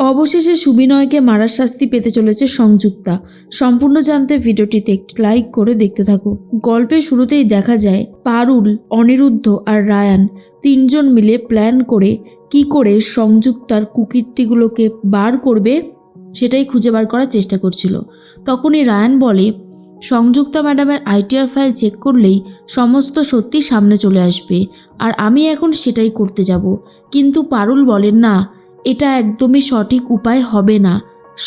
অবশেষে সুবিনয়কে মারার শাস্তি পেতে চলেছে সংযুক্তা। সম্পূর্ণ জানতে ভিডিওটিতে একটি লাইক করে দেখতে থাকো। গল্পের শুরুতেই দেখা যায় পারুল, অনিরুদ্ধ আর রায়ান তিনজন মিলে প্ল্যান করে কি করে সংযুক্তার কুকীর্তিগুলোকে বার করবে সেটাই খুঁজে বার করার চেষ্টা করছিল। তখনই রায়ান বলে, সংযুক্তা ম্যাডামের আইটিআর ফাইল চেক করলেই সমস্ত সত্যি সামনে চলে আসবে, আর আমি এখন সেটাই করতে যাব। কিন্তু পারুল বলেন, না, এটা একদমই সঠিক উপায় হবে না।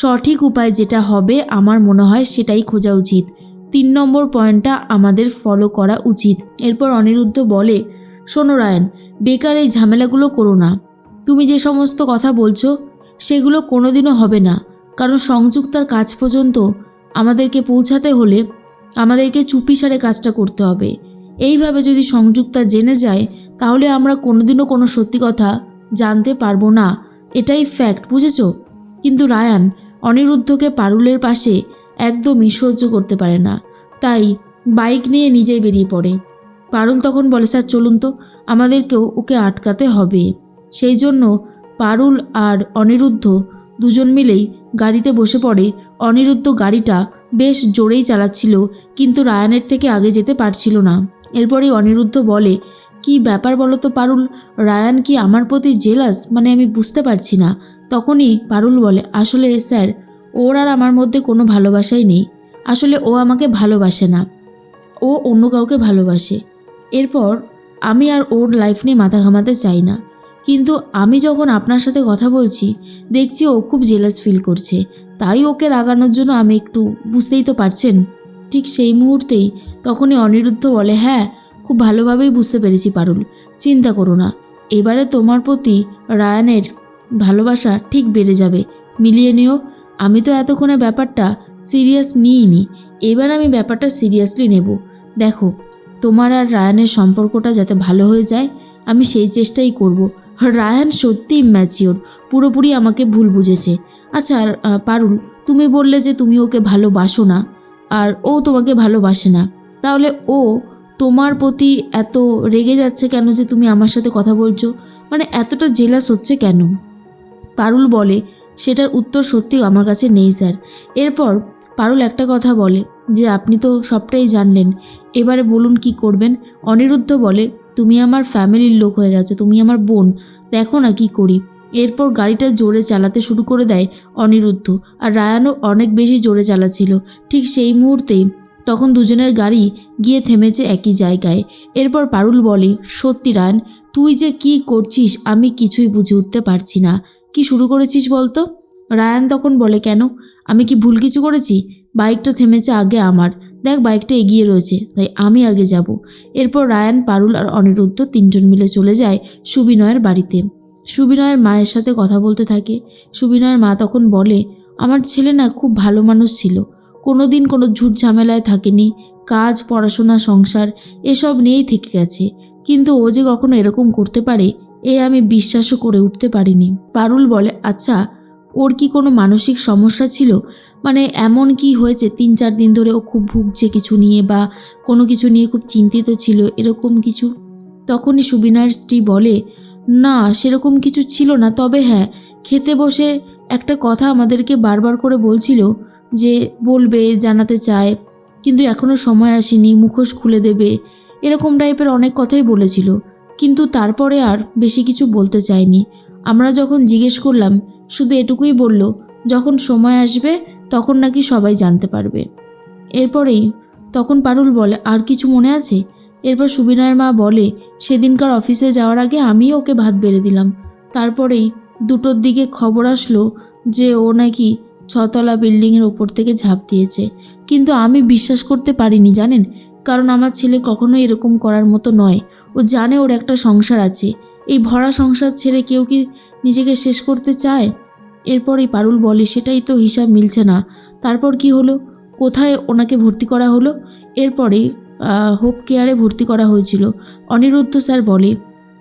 সঠিক উপায় যেটা হবে আমার মনে হয় সেটাই খোঁজা উচিত। 3 নম্বর পয়েন্টটা আমাদের ফলো করা উচিত। এরপর অনিরুদ্ধ বলে, শোনো রায়ান, বেকার এই ঝামেলাগুলো করো না। তুমি যে সমস্ত কথা বলছো সেগুলো কোনোদিনও হবে না, কারণ সংযুক্তার কাজ পর্যন্ত আমাদেরকে পৌঁছাতে হলে আমাদেরকে চুপিসারে কাজটা করতে হবে। এইভাবে যদি সংযুক্তা জেনে যায় তাহলে আমরা কোনোদিনও কোনো সত্যি কথা জানতে পারবো না। এটাই ফ্যাক্ট, বুঝেছো? কিন্তু রায়ান অনিরুদ্ধকে পারুলের পাশে একদমই সহ্য করতে পারে না, তাই বাইক নিয়ে নিজেই বেরিয়ে পড়ে। পারুল তখন বলে, স্যার চলুন তো, আমাদেরকেও ওকে আটকাতে হবে। সেই জন্য পারুল আর অনিরুদ্ধ দুজন মিলেই গাড়িতে বসে পড়ে। অনিরুদ্ধ গাড়িটা বেশ জোরেই চালাচ্ছিল, কিন্তু রায়ানের থেকে আগে যেতে পারছিল না। এরপরেই অনিরুদ্ধ বলে, কি ব্যাপার বলো তো পারুল, রায়ান কি আমার প্রতি জেলাস? মানে আমি বুঝতে পারছি না। তখনই পারুল বলে, আসলে স্যার, ওর আর আমার মধ্যে কোনো ভালোবাসাই নেই। আসলে ও আমাকে ভালোবাসে না, ও অন্য কাউকে ভালোবাসে। এরপর আমি আর ওর লাইফ নিয়ে মাথা ঘামাতে চাই না, কিন্তু আমি যখন আপনার সাথে কথা বলছি দেখছি ও খুব জেলাস ফিল করছে, তাই ওকে রাগানোর জন্য আমি একটু, বুঝতেই তো পারছেন। ঠিক সেই মুহূর্তেই তখনই অনিরুদ্ধ বলে, হ্যাঁ, খুব ভালোভাবেই বুঝতে পেরেছি পারুল, চিন্তা করো না, এবারে তোমার প্রতি রায়ানের ভালোবাসা ঠিক বেড়ে যাবে, মিলিয়ে নিও। আমি তো এতক্ষণে ব্যাপারটা সিরিয়াস নিইনি, এবার আমি ব্যাপারটা সিরিয়াসলি নেব। দেখো, তোমার আর রায়ানের সম্পর্কটা যাতে ভালো হয়ে যায় আমি সেই চেষ্টাই করব। রায়ান সত্যি ইম্যাচিওর, পুরোপুরি আমাকে ভুল বুঝেছে। আচ্ছা পারুল, তুমি বললে যে তুমি ওকে ভালোবাসো না আর ও তোমাকে ভালোবাসে না, তাহলে ও তোমার প্রতি এত রেগে যাচ্ছে কেন যে তুমি আমার সাথে কথা বলছো? মানে এতটা জেলাস হচ্ছে কেন? পারুল বলে, সেটার উত্তর সত্যি আমার কাছে নেই স্যার। এরপর পারুল একটা কথা বলে যে, আপনি তো সবটাই জানলেন, এবারে বলুন কি করবেন? অনিরুদ্ধ বলে, তুমি আমার ফ্যামিলির লোক হয়ে গেছো, তুমি আমার বোন, দেখো না কি করি। এরপর গাড়িটা জোরে চালাতে শুরু করে দেয় অনিরুদ্ধ, আর রায়ানও অনেক বেশি জোরে চালাচ্ছিল। ঠিক সেই মুহূর্তেই তখন দুজনের গাড়ি গিয়ে থেমেছে একই জায়গায়। এরপর পারুল বলে, সত্যি রায়ান, তুই যে কি করছিস আমি কিছুই বুঝে উঠতে পারছি না। কি শুরু করেছিস বলতো? রায়ান তখন বলে, কেন, আমি কি ভুল কিছু করেছি? বাইকটা থেমেছে আগে আমার, দেখ বাইকটা এগিয়ে রয়েছে, তাই আমি আগে যাব। এরপর রায়ান, পারুল আর অনিরুদ্ধ তিনজন মিলে চলে যায় সুবিনয়ের বাড়িতে। সুবিনয়ের মায়ের সাথে কথা বলতে থাকে। সুবিনয়ের মা তখন বলে, আমার ছেলে না খুব ভালো মানুষ ছিল, কোনো দিন কোনো ঝুট ঝামেলায় থাকেনি, কাজ, পড়াশোনা, সংসার এসব নিয়েই থেকে গেছে, কিন্তু ও যে কখনো এরকম করতে পারে এ আমি বিশ্বাসও করে উঠতে পারিনি। পারুল বলে, আচ্ছা, ওর কি কোনো মানসিক সমস্যা ছিল? মানে এমন কি হয়েছে 3-4 দিন ধরে ও খুব ভুগছে কিছু নিয়ে, বা কোনো কিছু নিয়ে খুব চিন্তিত ছিল, এরকম কিছু? তখনই সুবিনয়ের স্ত্রী বলে, না, সেরকম কিছু ছিল না, তবে হ্যাঁ, খেতে বসে একটা কথা আমাদেরকে বারবার করে বলছিল যে বলবে, জানাতে চায়, কিন্তু এখনও সময় আসেনি, মুখোশ খুলে দেবে, এরকম টাইপের অনেক কথাই বলেছিল, কিন্তু তারপরে আর বেশি কিছু বলতে চায়নি। আমরা যখন জিজ্ঞেস করলাম শুধু এটুকুই বলল, যখন সময় আসবে তখন নাকি সবাই জানতে পারবে। এরপরেই তখন পারুল বলে, আর কিছু মনে আছে? এরপর সুবিনয়ের মা বলে, সেদিনকার অফিসে যাওয়ার আগে আমিও ওকে ভাত বেড়ে দিলাম, তারপরেই 2টোর দিকে খবর আসলো যে ও নাকি 6তলা বিল্ডিংয়ের ওপর থেকে ঝাঁপ দিয়েছে। কিন্তু আমি বিশ্বাস করতে পারিনি, জানেন, কারণ আমার ছেলে কখনোই এরকম করার মতো নয়। ও জানে ওর একটা সংসার আছে, এই ভরা সংসার ছেড়ে কেউ কি নিজেকে শেষ করতে চায়? এরপরই পারুল বলে, সেটাই তো হিসাব মিলছে না। তারপর কি হলো? কোথায় ওনাকে ভর্তি করা হলো? এরপরে হোপ কেয়ারে ভর্তি করা হয়েছিল। অনিরুদ্ধ স্যার বলে,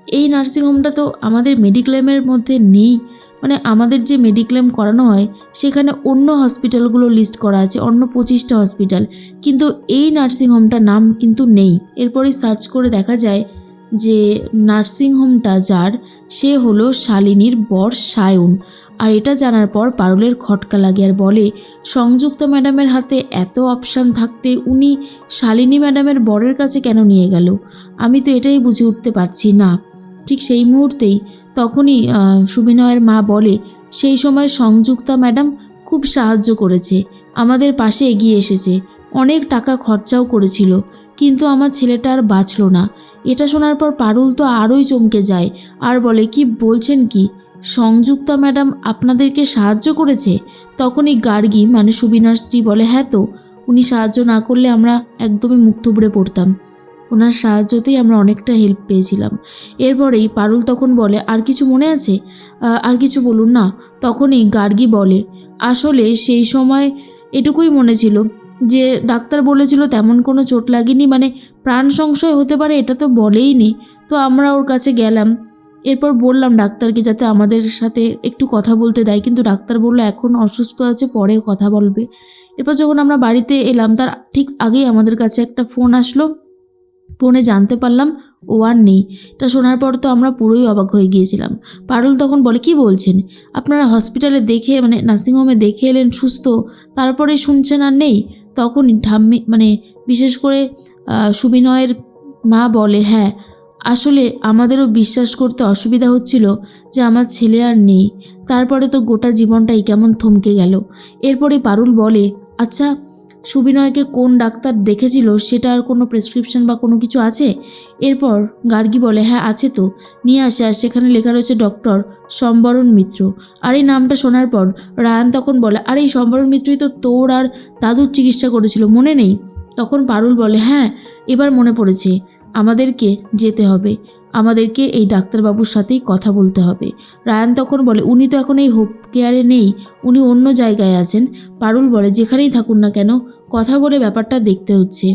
এই নার্সিংহোমটা তো আমাদের মেডিক্লেমের মধ্যে নেই, মানে আমাদের যে মেডিক্লেম করানো হয় সেখানে অন্য হসপিটালগুলো লিস্ট করা আছে, অন্য 25টা হসপিটাল, কিন্তু এই নার্সিংহোমটার নাম কিন্তু নেই। এরপরে সার্চ করে দেখা যায় যে নার্সিংহোমটা যার সে হলো শালিনীর বর সায়ন। আর এটা জানার পর পারুলের খটকা লাগে আর বলে, সংযুক্তা ম্যাডামের হাতে এত অপশান থাকতে উনি শালিনী ম্যাডামের বরের কাছে কেন নিয়ে গেল? আমি তো এটাই বুঝে উঠতে পারছি না। ঠিক সেই মুহূর্তেই তখনই সুবিনয়ের মা বলে, সেই সময় সংযুক্তা ম্যাডাম খুব সাহায্য করেছে, আমাদের পাশে এগিয়ে এসেছে, অনেক টাকা খরচাও করেছিল, কিন্তু আমার ছেলেটা আর বাঁচল না। এটা শোনার পর পারুল তো আরোই চমকে যায় আর বলে, কি বলছেন কি? সংযুক্তা ম্যাডাম আপনাদেরকে সাহায্য করেছে? তখনই গার্গী মানে সুবিনার স্ত্রী বলে, হ্যাঁ তো, উনি সাহায্য না করলে আমরা একদমই মুখ থুবড়ে পড়তাম, ওনার সাহায্যতেই আমরা অনেকটা হেল্প পেয়েছিলাম। এরপরেই পারুল তখন বলে, আর কিছু মনে আছে? আর কিছু বলুন না। তখনই গার্গী বলে, আসলে সেই সময় এটুকুই মনে ছিল যে ডাক্তার বলেছিল তেমন কোনো চোট লাগেনি, মানে প্রাণ সংশয় হতে পারে এটা তো বলেইনি, তো আমরা ওর কাছে গেলাম। এরপর বললাম ডাক্তারকে যাতে আমাদের সাথে একটু কথা বলতে দেয়, কিন্তু ডাক্তার বললো এখন অসুস্থ আছে, পরে কথা বলবে। এরপর যখন আমরা বাড়িতে এলাম তার ঠিক আগেই আমাদের কাছে একটা ফোন আসলো, ফোনে জানতে পারলাম ও আর নেই। এটা শোনার পর তো আমরা পুরোই অবাক হয়ে গিয়েছিলাম। পারুল তখন বলে, কি বলছেন? আপনারা হসপিটালে দেখে মানে নার্সিংহোমে দেখে এলেন সুস্থ, তারপরে শুনছেন আর নেই? তখনই ঠাম্মি মানে বিশেষ করে সুবিনয়ের মা বলে, হ্যাঁ আসলে আমাদেরও বিশ্বাস করতে অসুবিধা হচ্ছিল যে আমার ছেলে আর নেই। তারপরে তো গোটা জীবনটাই কেমন থমকে গেল। এরপরে পারুল বলে, আচ্ছা সুবিনয়কে কোন ডাক্তার দেখেছিল সেটার কোনো প্রেসক্রিপশন বা কোনো কিছু আছে? এরপর গার্গী বলে, হ্যাঁ আছে তো, নিয়ে আসে। আর সেখানে লেখা রয়েছে ডক্টর সম্বরণ মিত্র। আর এই নামটা শোনার পর রায়ান তখন বলে, আর এই সম্বরণ মিত্রই তো তোর আর দাদুর চিকিৎসা করেছিল, মনে নেই? তখন পারুল বলে, হ্যাঁ এবার মনে পড়েছে, আমাদেরকে যেতে হবে, আমাদেরকে এই ডাক্তারবাবুর সাথেই কথা বলতে হবে। রায়ান তখন বলে, উনি তো এখন এই হোপ কেয়ারে নেই, উনি অন্য জায়গায় আছেন। পারুল বলে, যেখানেই থাকুন না কেন কথা বলে ব্যাপারটা দেখতে হচ্ছে।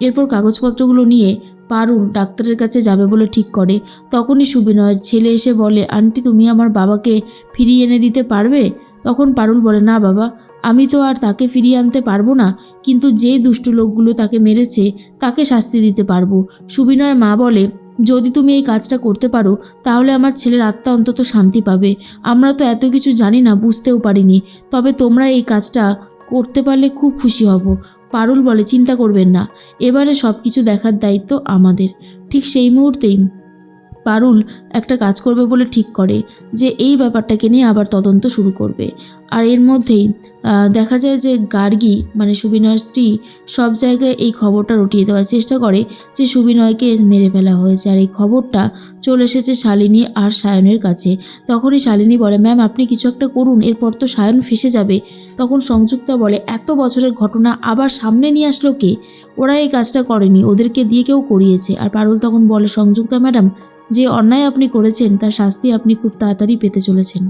এরপর কাগজপত্রগুলো নিয়ে পারুল ডাক্তারের কাছে যাবে বলে ঠিক করে। তখনই সুবিনয়ের ছেলে এসে বলে, আন্টি তুমি আমার বাবাকে ফিরিয়ে এনে দিতে পারবে? তখন পারুল বলে, না বাবা, আমি তো আর তাকে ফিরিয়ে আনতে পারবো না, কিন্তু যে দুষ্টু লোকগুলো তাকে মেরেছে তাকে শাস্তি দিতে পারবো। সুবিনয়ের মা বলে, যদি তুমি এই কাজটা করতে পারো তাহলে আমার ছেলের আত্মা অন্তত শান্তি পাবে। আমরা তো এত কিছু জানি না, বুঝতেও পারিনি, তবে তোমরা এই কাজটা করতে পারলে খুব খুশি হব। পারুল বলে, চিন্তা করবেন না, এবারে সব কিছু দেখার দায়িত্ব আমাদের। ঠিক সেই মুহূর্তেই পারুল একটা কাজ করবে বলে ঠিক করে যে এই ব্যাপারটাকে নিয়ে আবার তদন্ত শুরু করবে। আর এর মধ্যেই দেখা যায় যে গার্গী মানে সুবিনয়ের স্ত্রী সব জায়গায় এই খবরটা রটিয়ে দেওয়ার চেষ্টা করে যে সুবিনয়কে মেরে ফেলা হয়েছে। আর এই খবরটা চলে এসেছে শালিনী আর সায়নের কাছে। তখনই শালিনী বলে, ম্যাম আপনি কিছু একটা করুন, এরপর তো সায়ন ফেঁসে যাবে। তখন সংযুক্তা বলে, এত বছরের ঘটনা আবার সামনে নিয়ে আসলো কে? ওরা এই কাজটা করেনি, ওদেরকে দিয়ে কেউ করিয়েছে। আর পারুল তখন বলে, সংযুক্তা ম্যাডাম, যে অন্যায় আপনি করেছেন তার শাস্তি আপনি খুব তাড়াতাড়ি পেতে চলেছেন।